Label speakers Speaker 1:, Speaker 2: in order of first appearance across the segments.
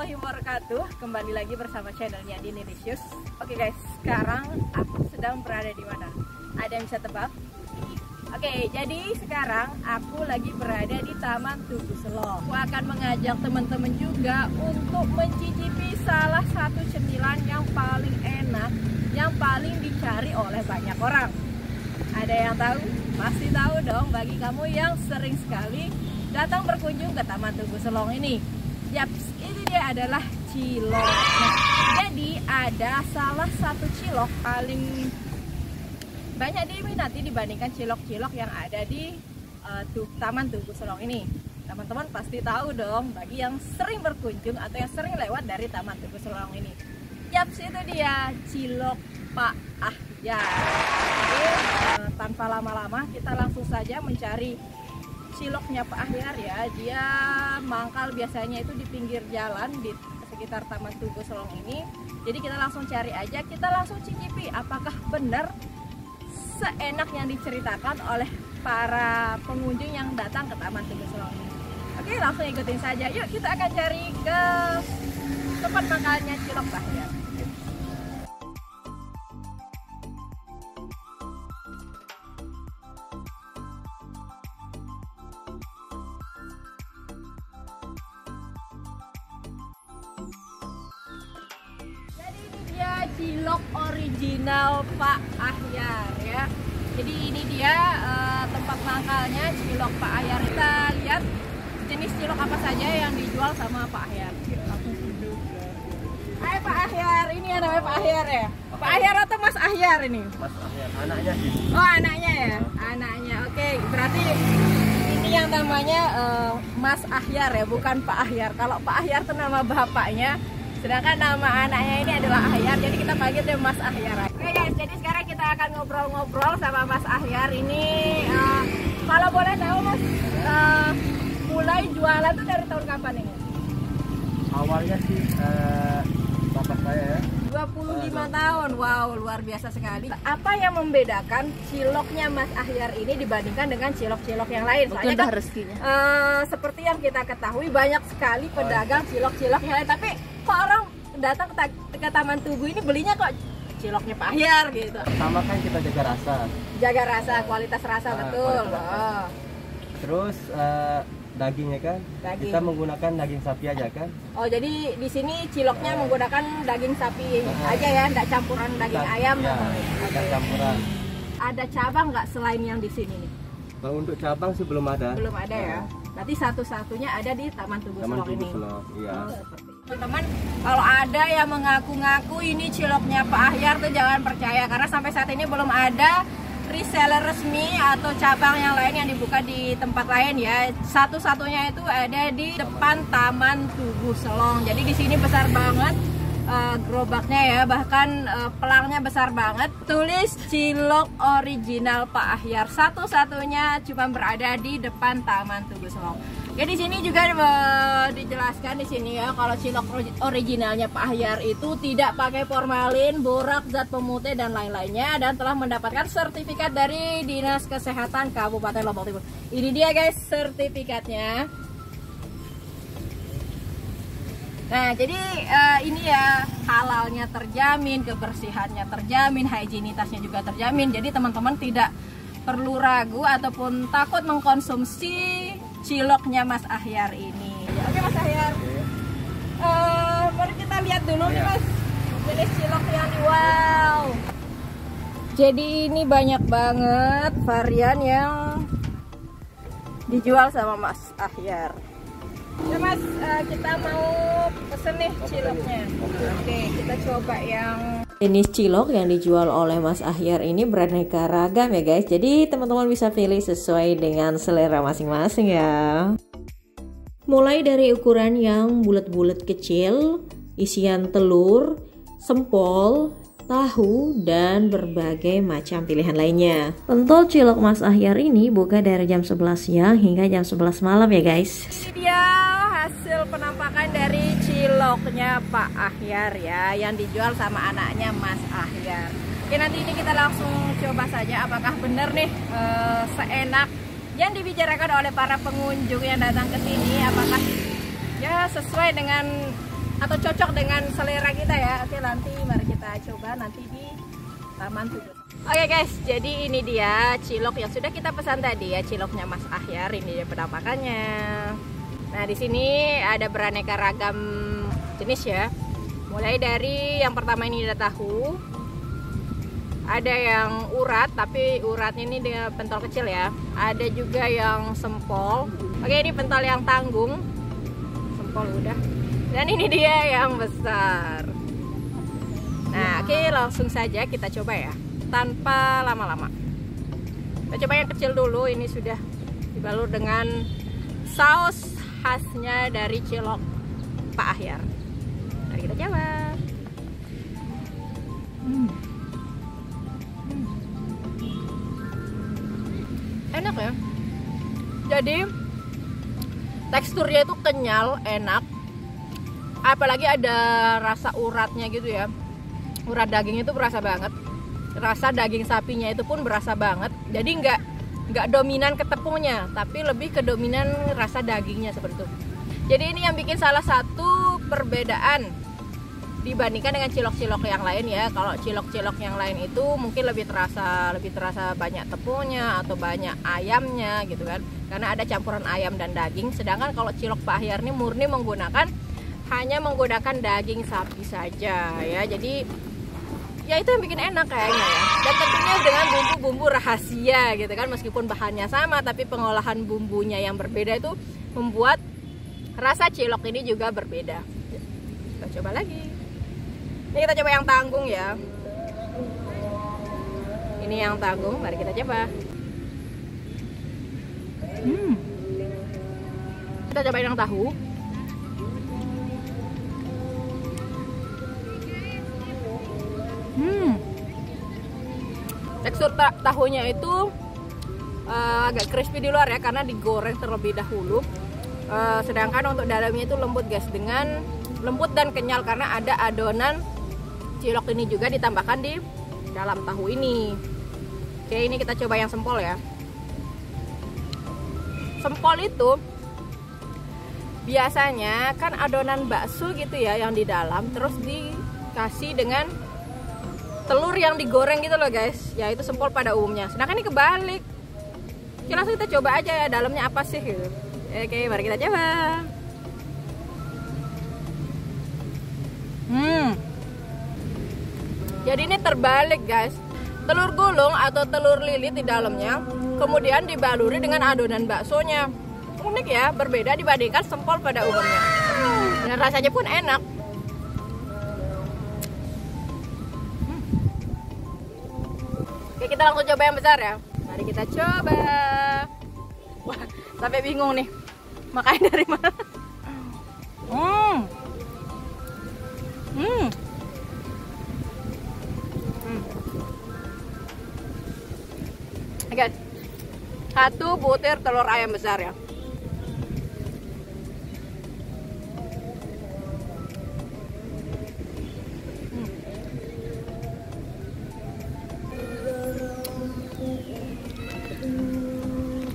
Speaker 1: warahmatullahi wabarakatuh. Kembali lagi bersama channelnya Dinilicious. Oke guys, sekarang aku sedang berada di mana? Ada yang bisa tebak? Oke, jadi sekarang aku lagi berada di Taman Tugu Selong. Aku akan mengajak teman-teman juga untuk mencicipi salah satu cemilan yang paling enak, yang paling dicari oleh banyak orang. Ada yang tahu? Pasti tahu dong bagi kamu yang sering sekali datang berkunjung ke Taman Tugu Selong ini. Yaps, ini dia adalah cilok. Nah, jadi ada salah satu cilok paling banyak diminati dibandingkan cilok-cilok yang ada di Taman Tugu Selong ini. Teman-teman pasti tahu dong bagi yang sering berkunjung atau yang sering lewat dari Taman Tugu Selong ini. Yaps, itu dia cilok Pak Ahyar. Oke, tanpa lama-lama kita langsung saja mencari ciloknya Pak Ahyar ya. Dia mangkal biasanya itu di pinggir jalan di sekitar Taman Tugu Selong ini. Jadi kita langsung cari aja, kita langsung cicipi apakah benar seenak yang diceritakan oleh para pengunjung yang datang ke Taman Tugu Selong ini. Oke, langsung ikutin saja. Yuk kita akan cari ke tempat makannya cilok Pak Ahyar. Cilok original Pak Ahyar ya. Jadi ini dia tempat mangkalnya cilok Pak Ahyar. Kita lihat jenis cilok apa saja yang dijual sama Pak Ahyar. Hai Pak Ahyar, ini yang namanya Pak Ahyar ya? Pak Ahyar atau Mas Ahyar ini?
Speaker 2: Mas Ahyar, anaknya sih.
Speaker 1: Oh anaknya ya? Anaknya, oke. Berarti ini yang namanya Mas Ahyar ya, bukan Pak Ahyar. Kalau Pak Ahyar itu nama bapaknya, sedangkan nama anaknya ini adalah Ahyar, jadi kita panggil dia Mas Ahyar. Oke guys, jadi sekarang kita akan ngobrol-ngobrol sama Mas Ahyar ini. Kalau boleh tahu Mas, mulai jualan tuh dari tahun kapan ini?
Speaker 2: Awalnya sih bapak saya ya.
Speaker 1: 25 tahun, wow luar biasa sekali. Apa yang membedakan ciloknya Mas Ahyar ini dibandingkan dengan cilok-cilok yang lain?
Speaker 3: Mungkin
Speaker 1: Soalnya kan,
Speaker 3: rezekinya.
Speaker 1: Seperti yang kita ketahui banyak sekali pedagang cilok-cilok yang lain, tapi kok orang datang ke Taman Tugu ini belinya kok ciloknya Pak Ahyar gitu?
Speaker 2: Pertama kan kita jaga rasa.
Speaker 1: Jaga rasa, kualitas rasa betul.
Speaker 2: Kualitas rasa.
Speaker 1: Oh.
Speaker 2: Terus dagingnya kan,
Speaker 1: Daging.
Speaker 2: kita menggunakan daging sapi aja kan.
Speaker 1: Oh jadi di sini ciloknya menggunakan daging sapi aja ya, enggak campuran daging ayam?
Speaker 2: Ya,
Speaker 1: Oke.
Speaker 2: ada campuran.
Speaker 1: Ada cabang nggak selain yang di sini nih?
Speaker 2: Nah, untuk cabang sih belum ada.
Speaker 1: Belum ada ya. Berarti satu-satunya ada di Taman Tugu
Speaker 2: Taman
Speaker 1: Selong
Speaker 2: Tugu
Speaker 1: ini.
Speaker 2: Selong, iya.
Speaker 1: Oh, seperti itu. Teman-teman, kalau ada yang mengaku-ngaku ini ciloknya Pak Ahyar tuh jangan percaya, karena sampai saat ini belum ada reseller resmi atau cabang yang lain yang dibuka di tempat lain ya. Satu-satunya itu ada di depan Taman Tugu Selong. Jadi di sini besar banget gerobaknya ya, bahkan pelangnya besar banget. Tulis cilok original Pak Ahyar. Satu-satunya cuma berada di depan Taman Tugu Selong. Ya di sini juga dijelaskan di sini ya, kalau cilok originalnya Pak Ahyar itu tidak pakai formalin, borak, zat pemutih dan lain-lainnya, dan telah mendapatkan sertifikat dari Dinas Kesehatan Kabupaten Lombok Timur. Ini dia guys sertifikatnya. Nah jadi ini ya, halalnya terjamin, kebersihannya terjamin, higienitasnya juga terjamin. Jadi teman-teman tidak perlu ragu ataupun takut mengkonsumsi ciloknya Mas Ahyar ini. Oke Mas Ahyar, mari kita lihat dulu nih Mas, jenis cilok yang wow. Jadi ini banyak banget varian yang dijual sama Mas Ahyar. Ya Mas, kita mau pesen nih ciloknya. Oke, kita coba yang
Speaker 3: Jenis cilok yang dijual oleh Mas Ahyar ini beraneka ragam ya guys. Jadi teman-teman bisa pilih sesuai dengan selera masing-masing ya. Mulai dari ukuran yang bulat-bulat kecil, isian telur, sempol, tahu, dan berbagai macam pilihan lainnya. Pentol cilok Mas Ahyar ini buka dari jam 11 siang hingga jam 11 malam ya guys.
Speaker 1: Ini dia hasil penampakan dari ciloknya Pak Ahyar ya, yang dijual sama anaknya Mas Ahyar. Oke, nanti ini kita langsung coba saja apakah benar nih seenak yang dibicarakan oleh para pengunjung yang datang ke sini, apakah ya sesuai dengan atau cocok dengan selera kita ya. Oke, nanti mari kita coba nanti di Taman Tugu. Oke guys, jadi ini dia cilok yang sudah kita pesan tadi ya, ciloknya Mas Ahyar. Ini dia penampakannya. Nah, di sini ada beraneka ragam jenis ya. Mulai dari yang pertama ini ada tahu. Ada yang urat, tapi uratnya ini dia pentol kecil ya. Ada juga yang sempol. Oke, ini pentol yang tanggung. Sempol udah. Dan ini dia yang besar. Nah, oke, langsung saja kita coba ya, tanpa lama-lama. Kita coba yang kecil dulu. Ini sudah dibalur dengan saus khasnya dari cilok Pak Ahyar. Mari kita coba. Enak ya. Jadi teksturnya itu kenyal, enak. Apalagi ada rasa uratnya gitu ya. Urat daging itu berasa banget. Rasa daging sapinya itu pun berasa banget. Jadi nggak dominan ke tepungnya, tapi lebih ke dominan rasa dagingnya seperti itu. Jadi ini yang bikin salah satu perbedaan dibandingkan dengan cilok-cilok yang lain ya. Kalau cilok-cilok yang lain itu mungkin lebih terasa banyak tepungnya atau banyak ayamnya gitu kan. Karena ada campuran ayam dan daging. Sedangkan kalau cilok Pak Ahyar ini murni hanya menggunakan daging sapi saja ya. Jadi ya itu yang bikin enak kayaknya ya. Dan tentunya dengan bumbu-bumbu rahasia gitu kan. Meskipun bahannya sama, tapi pengolahan bumbunya yang berbeda itu membuat rasa cilok ini juga berbeda. Kita coba lagi. Ini kita coba yang tanggung ya. Ini yang tanggung, mari kita coba. Kita coba yang tahu. Tekstur tahunya itu agak crispy di luar ya, karena digoreng terlebih dahulu. Sedangkan untuk dalamnya itu lembut guys, dengan lembut dan kenyal karena ada adonan cilok ini juga ditambahkan di dalam tahu ini. Oke, ini kita coba yang sempol ya. Sempol itu biasanya kan adonan bakso gitu ya yang di dalam, terus dikasih dengan telur yang digoreng gitu loh guys. Ya itu sempol pada umumnya. Sedangkan ini kebalik. Oke, langsung kita coba aja ya dalamnya apa sih gitu. Oke, mari kita coba. Jadi ini terbalik guys. Telur gulung atau telur lilit di dalamnya, kemudian dibaluri dengan adonan baksonya. Unik ya, berbeda dibandingkan sempol pada umumnya. Dan rasanya pun enak. Oke, kita langsung coba yang besar ya. Mari kita coba. Wah, sampai bingung nih. Makanya dari mana? Oke, 1 butir telur ayam besar ya.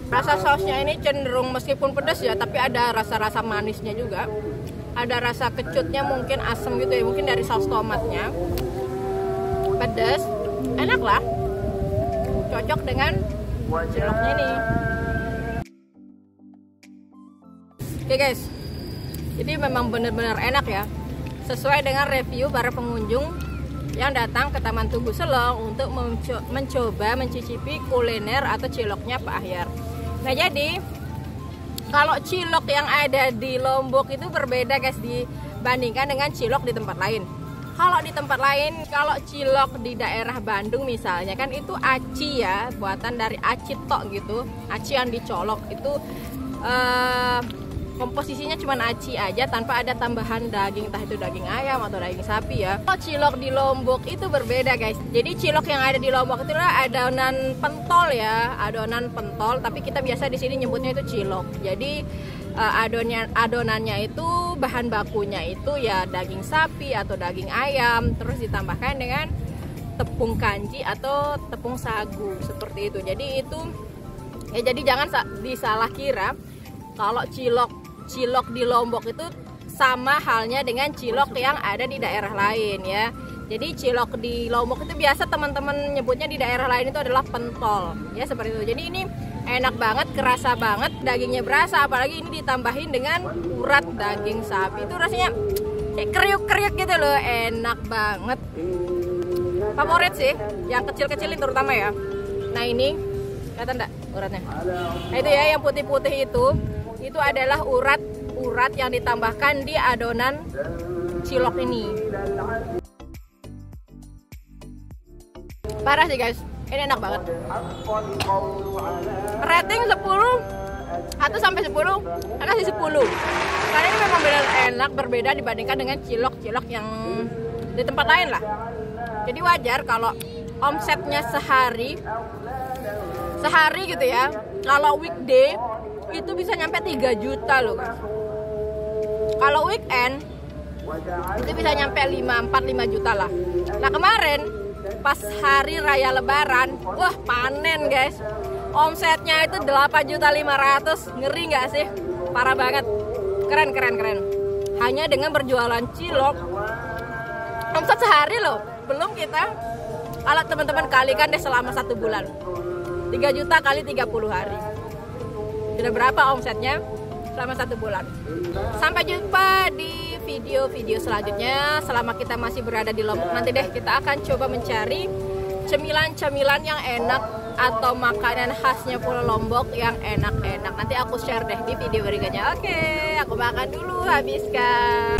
Speaker 1: Rasa sausnya ini cenderung meskipun pedas ya, tapi ada rasa-rasa manisnya juga. Ada rasa kecutnya, mungkin asam gitu ya, mungkin dari saus tomatnya. Pedas, enak lah. Cocok dengan ciloknya ini. Oke guys, jadi memang benar-benar enak ya. Sesuai dengan review para pengunjung yang datang ke Taman Tugu Selong untuk mencoba mencicipi kuliner atau ciloknya Pak Ahyar. Nah, jadi kalau cilok yang ada di Lombok itu berbeda guys dibandingkan dengan cilok di tempat lain. Kalau di tempat lain, kalau cilok di daerah Bandung misalnya kan itu aci ya, buatan dari aci tok gitu. Aci yang dicolok itu komposisinya cuma aci aja tanpa ada tambahan daging, entah itu daging ayam atau daging sapi ya. Kalau cilok di Lombok itu berbeda guys. Jadi cilok yang ada di Lombok itu adalah adonan pentol ya, adonan pentol. Tapi kita biasa di sini nyebutnya itu cilok. Jadi adonannya itu bahan bakunya itu ya daging sapi atau daging ayam, terus ditambahkan dengan tepung kanji atau tepung sagu seperti itu. Jadi itu ya, jadi jangan disalah kira kalau cilok di Lombok itu sama halnya dengan cilok yang ada di daerah lain ya. Jadi cilok di Lombok itu biasa teman-teman nyebutnya di daerah lain itu adalah pentol ya, seperti itu. Jadi ini enak banget, kerasa banget, dagingnya berasa, apalagi ini ditambahin dengan urat daging sapi. Itu rasanya kayak kriuk-kriuk gitu loh, enak banget. Favorit sih, yang kecil-kecil ini terutama ya. Nah ini, kelihatan enggak uratnya? Nah itu ya, yang putih-putih itu adalah urat yang ditambahkan di adonan cilok ini. Parah sih guys, ini enak banget. Rating 10, 1 sampai 10, saya kasih 10. Karena ini memang berbeda dibandingkan dengan cilok-cilok yang di tempat lain lah. Jadi wajar kalau omsetnya sehari gitu ya. Kalau weekday itu bisa nyampe 3 juta loh guys. Kalau weekend itu bisa nyampe 4-5 juta lah. Nah kemarin pas hari raya lebaran, wah panen guys, omsetnya itu 8.500.000. Ngeri nggak sih? Parah banget, keren. Hanya dengan berjualan cilok, omset sehari loh. Belum kita kalau teman-teman kalikan deh selama 1 bulan, 3 juta kali 30 hari, sudah berapa omsetnya selama 1 bulan. Sampai jumpa di video-video selanjutnya. Selama kita masih berada di Lombok, nanti deh kita akan coba mencari cemilan-cemilan yang enak atau makanan khasnya Pulau Lombok yang enak-enak. Nanti aku share deh di video berikutnya. Oke, aku makan dulu, habiskan.